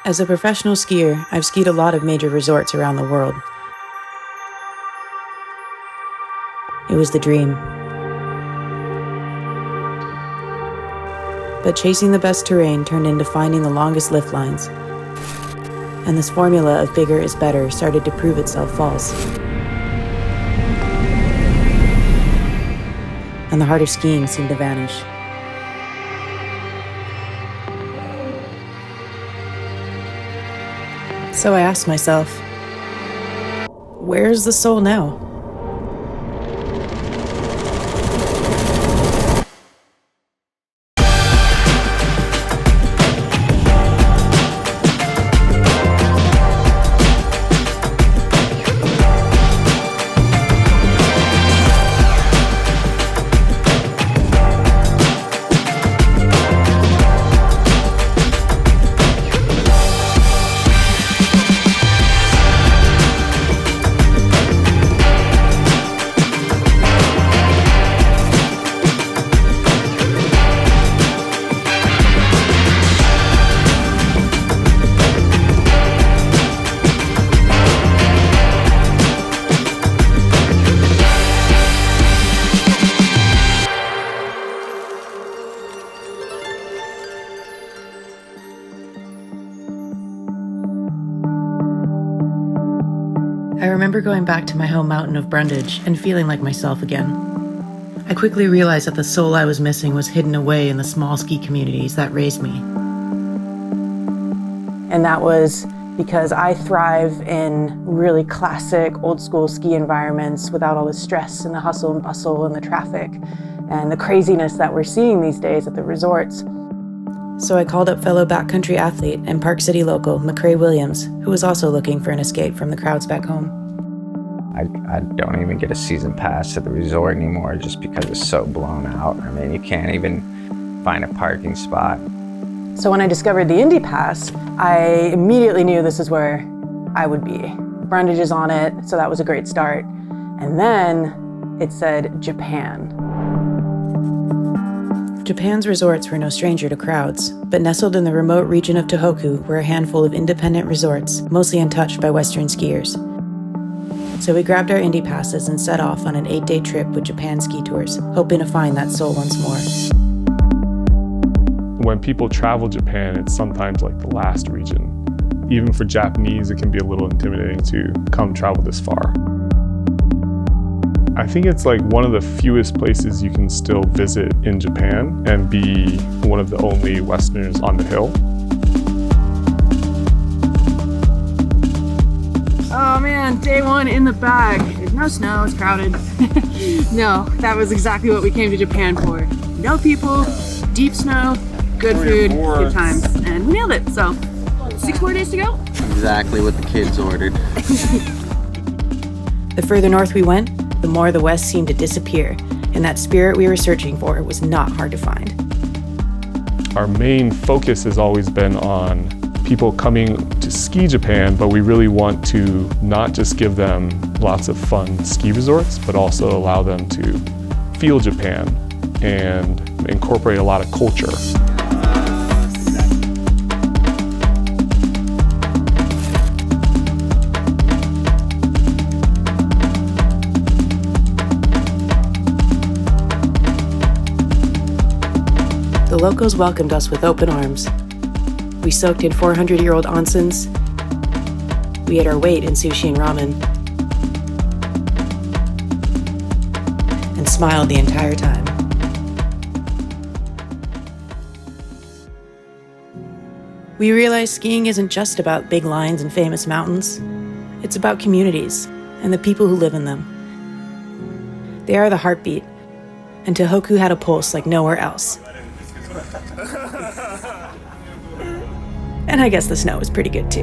As a professional skier, I've skied a lot of major resorts around the world. It was the dream. But chasing the best terrain turned into finding the longest lift lines. And this formula of bigger is better started to prove itself false. And the heart of skiing seemed to vanish. So I asked myself, where's the soul now? I remember going back to my home mountain of Brundage and feeling like myself again. I quickly realized that the soul I was missing was hidden away in the small ski communities that raised me. And that was because I thrive in really classic, old school ski environments without all the stress and the hustle and bustle and the traffic and the craziness that we're seeing these days at the resorts. So I called up fellow backcountry athlete and Park City local McRae Williams, who was also looking for an escape from the crowds back home. I don't even get a season pass to the resort anymore just because it's so blown out. I mean, you can't even find a parking spot. So when I discovered the Indy Pass, I immediately knew this is where I would be. Brundage is on it, so that was a great start. And then it said Japan. Japan's resorts were no stranger to crowds, but nestled in the remote region of Tohoku were a handful of independent resorts, mostly untouched by Western skiers. So we grabbed our Indy passes and set off on an 8-day trip with Japan Ski Tours, hoping to find that soul once more. When people travel Japan, it's sometimes like the last region. Even for Japanese, it can be a little intimidating to come travel this far. I think it's like one of the fewest places you can still visit in Japan and be one of the only Westerners on the hill. Oh man, day one in the bag. There's no snow, it's crowded. No, that was exactly what we came to Japan for. No people, deep snow, good food, good times, and we nailed it. So, 6 more days to go. Exactly what the kids ordered. The further north we went, the more the West seemed to disappear, and that spirit we were searching for was not hard to find. Our main focus has always been on people coming to ski Japan, but we really want to not just give them lots of fun ski resorts, but also allow them to feel Japan and incorporate a lot of culture. The locals welcomed us with open arms. We soaked in 400-year-old onsens. We ate our weight in sushi and ramen. And smiled the entire time. We realized skiing isn't just about big lines and famous mountains. It's about communities and the people who live in them. They are the heartbeat, and Tohoku had a pulse like nowhere else. And I guess the snow was pretty good too.